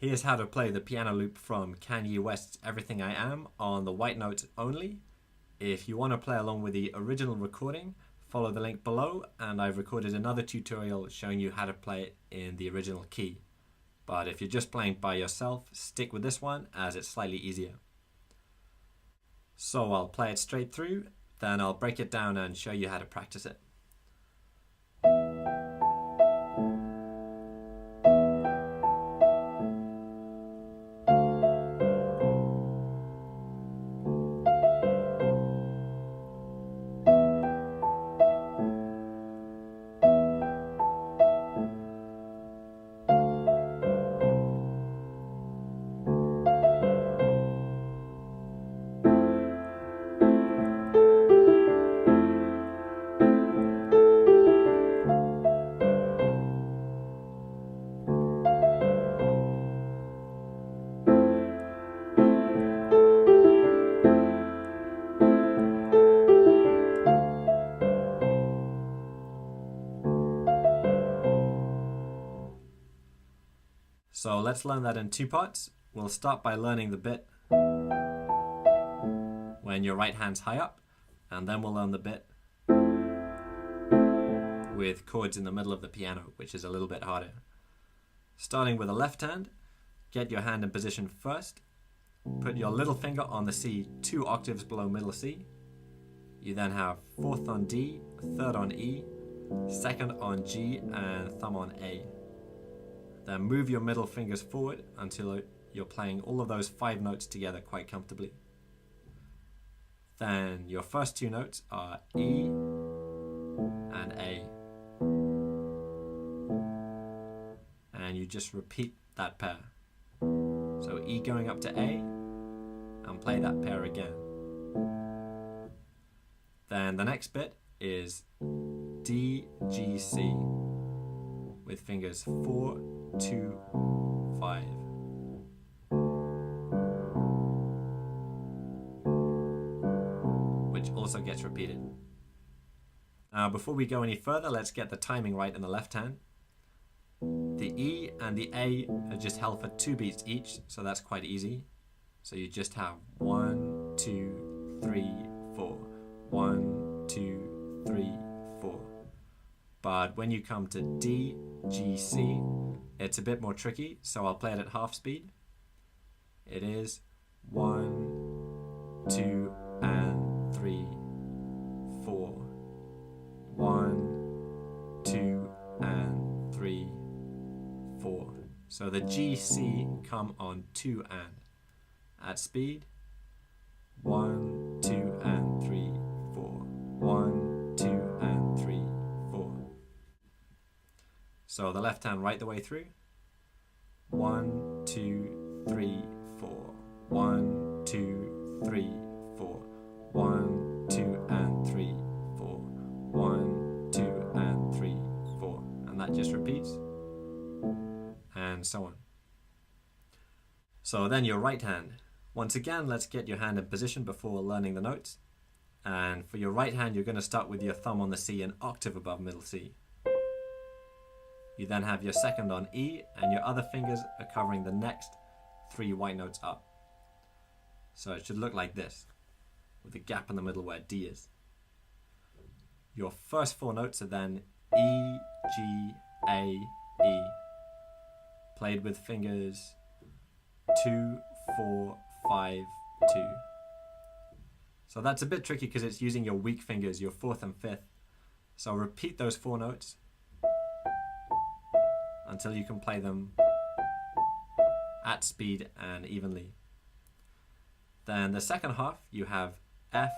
Here's how to play the piano loop from Kanye West's Everything I Am on the white notes only. If you want to play along with the original recording, follow the link below, and I've recorded another tutorial showing you how to play it in the original key. But if you're just playing by yourself, stick with this one as it's slightly easier. So I'll play it straight through, then I'll break it down and show you how to practice it. So let's learn that in two parts. We'll start by learning the bit when your right hand's high up, and then we'll learn the bit with chords in the middle of the piano, which is a little bit harder. Starting with the left hand, get your hand in position first. Put your little finger on the C 2 octaves below middle C. You then have fourth on D, third on E, second on G, and thumb on A. Then move your middle fingers forward until you're playing all of those 5 notes together quite comfortably. Then your first 2 notes are E and A. And you just repeat that pair. So E going up to A, and play that pair again. Then the next bit is D, G, C with fingers 4, 2, 5. Which also gets repeated. Now before we go any further, let's get the timing right in the left hand. The E and the A are just held for 2 beats each, so that's quite easy. So you just have 1, 2, 3, 4. 1, 2, 3, 4. But when you come to D, G, C, it's a bit more tricky, so I'll play it at half speed. It is 1, 2, and 3, 4. 1, 2, and 3, 4. So the G, C come on 2 and. At speed, 1, 2, and 3, 4. 1, 2, and 3, 4. So the left hand right the way through. 1, 2, 3, 4. 1, 2, 3, 4. 1, 2, and 3, 4. 1, 2, and 3, 4. And that just repeats. And so on. So then your right hand. Once again, let's get your hand in position before learning the notes. And for your right hand, you're going to start with your thumb on the C an octave above middle C. You then have your second on E, and your other fingers are covering the next 3 white notes up. So it should look like this, with a gap in the middle where D is. Your first 4 notes are then E, G, A, E, played with fingers 2, 4, 5, 2. So that's a bit tricky because it's using your weak fingers, your 4th and 5th. So repeat those 4 notes until you can play them at speed and evenly. Then the second half, you have F,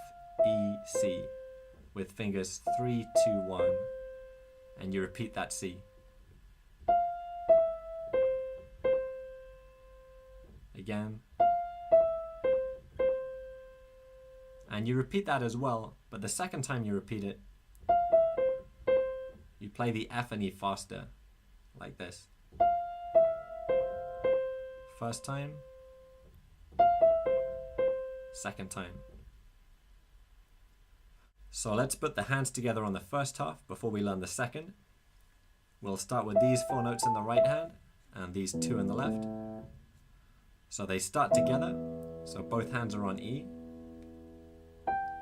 E, C with fingers 3, 2, 1, and you repeat that C. Again. And you repeat that as well, but the second time you repeat it, you play the F and E faster, like this. First time, second time. So let's put the hands together on the first half before we learn the second. We'll start with these 4 notes in the right hand and these 2 in the left. So they start together, so both hands are on E.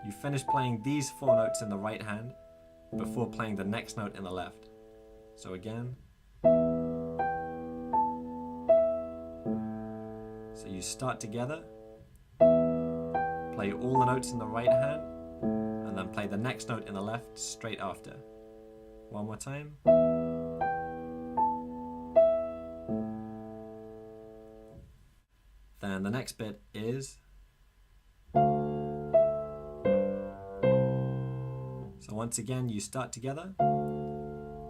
You finish playing these 4 notes in the right hand before playing the next note in the left. So again. So you start together, play all the notes in the right hand, and then play the next note in the left straight after. One more time. Then the next bit is, so once again you start together,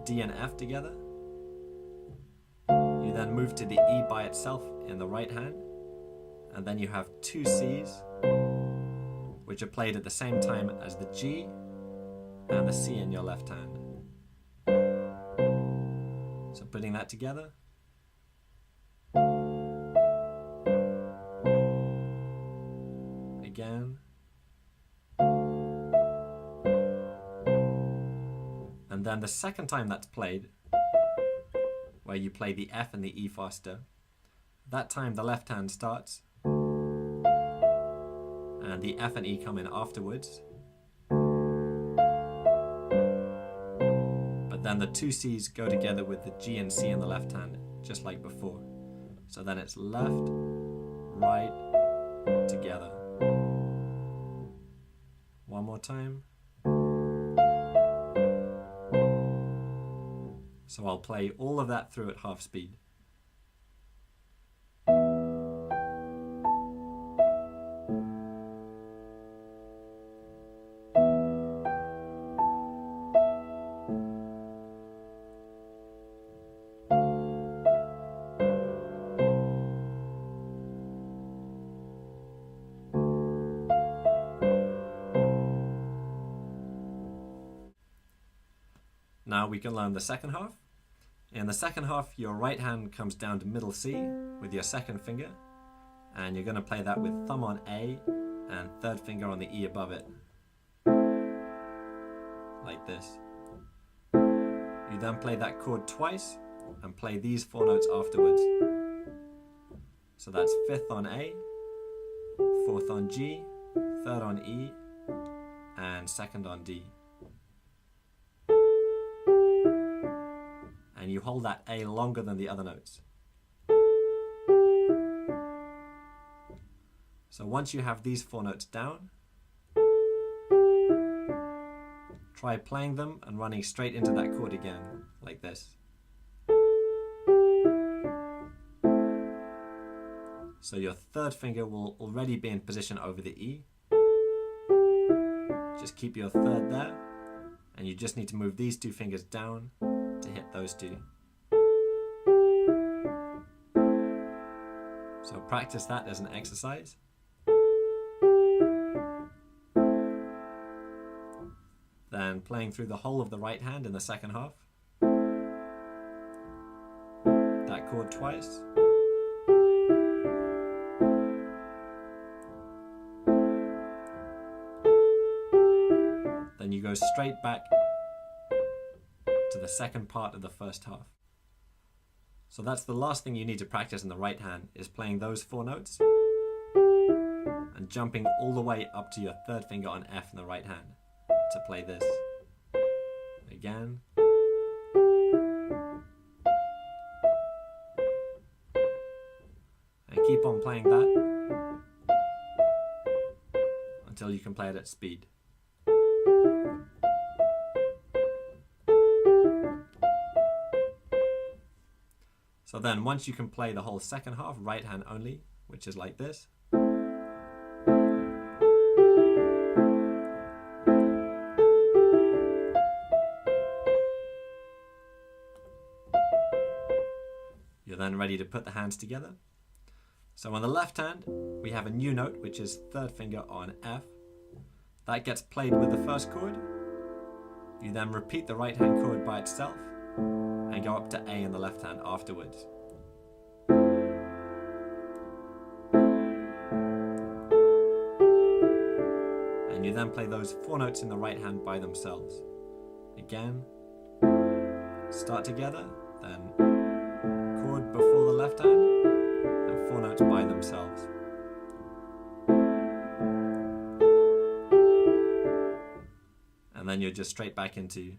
D and F together. You then move to the E by itself in the right hand, and then you have 2 Cs, which are played at the same time as the G and the C in your left hand. So putting that together. Again. And then the second time that's played, where you play the F and the E faster, that time the left hand starts, and the F and E come in afterwards. But then the 2 Cs go together with the G and C in the left hand, just like before. So then it's left, right, together. One more time. So I'll play all of that through at half speed. Now we can learn the second half. In the second half, your right hand comes down to middle C with your second finger, and you're going to play that with thumb on A and third finger on the E above it, like this. You then play that chord twice and play these 4 notes afterwards. So that's 5th on A, 4th on G, 3rd on E, and 2nd on D. And you hold that A longer than the other notes. So once you have these 4 notes down, try playing them and running straight into that chord again, like this. So your third finger will already be in position over the E. Just keep your third there, and you just need to move these 2 fingers down to hit those 2. So practice that as an exercise. Then playing through the whole of the right hand in the second half. That chord twice. Then you go straight back to the second part of the first half. So that's the last thing you need to practice in the right hand, is playing those 4 notes and jumping all the way up to your third finger on F in the right hand to play this. Again. And keep on playing that until you can play it at speed. So then once you can play the whole second half, right hand only, which is like this. You're then ready to put the hands together. So on the left hand, we have a new note, which is third finger on F. That gets played with the first chord. You then repeat the right hand chord by itself and go up to A in the left hand afterwards. And you then play those 4 notes in the right hand by themselves. Again, start together, then chord before the left hand, and 4 notes notes by themselves. And then you're just straight back into,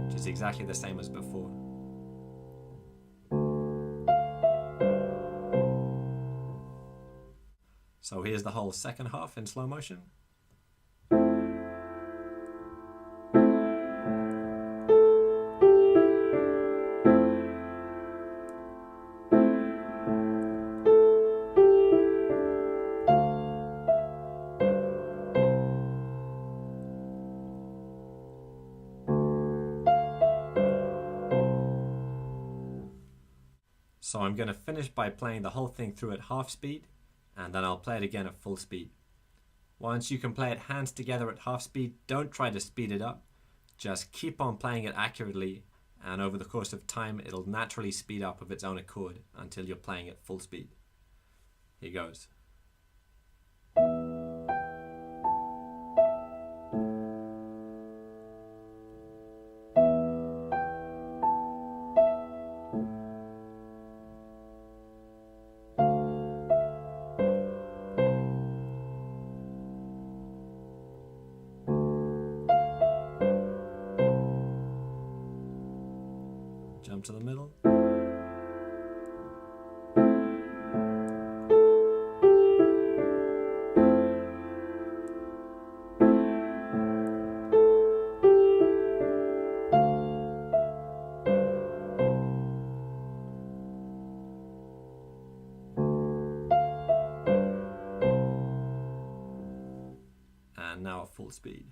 which is exactly the same as before. So here's the whole second half in slow motion. So I'm going to finish by playing the whole thing through at half speed, and then I'll play it again at full speed. Once you can play it hands together at half speed, don't try to speed it up. Just keep on playing it accurately, and over the course of time it'll naturally speed up of its own accord until you're playing at full speed. Here goes. Jump to the middle. And now at full speed.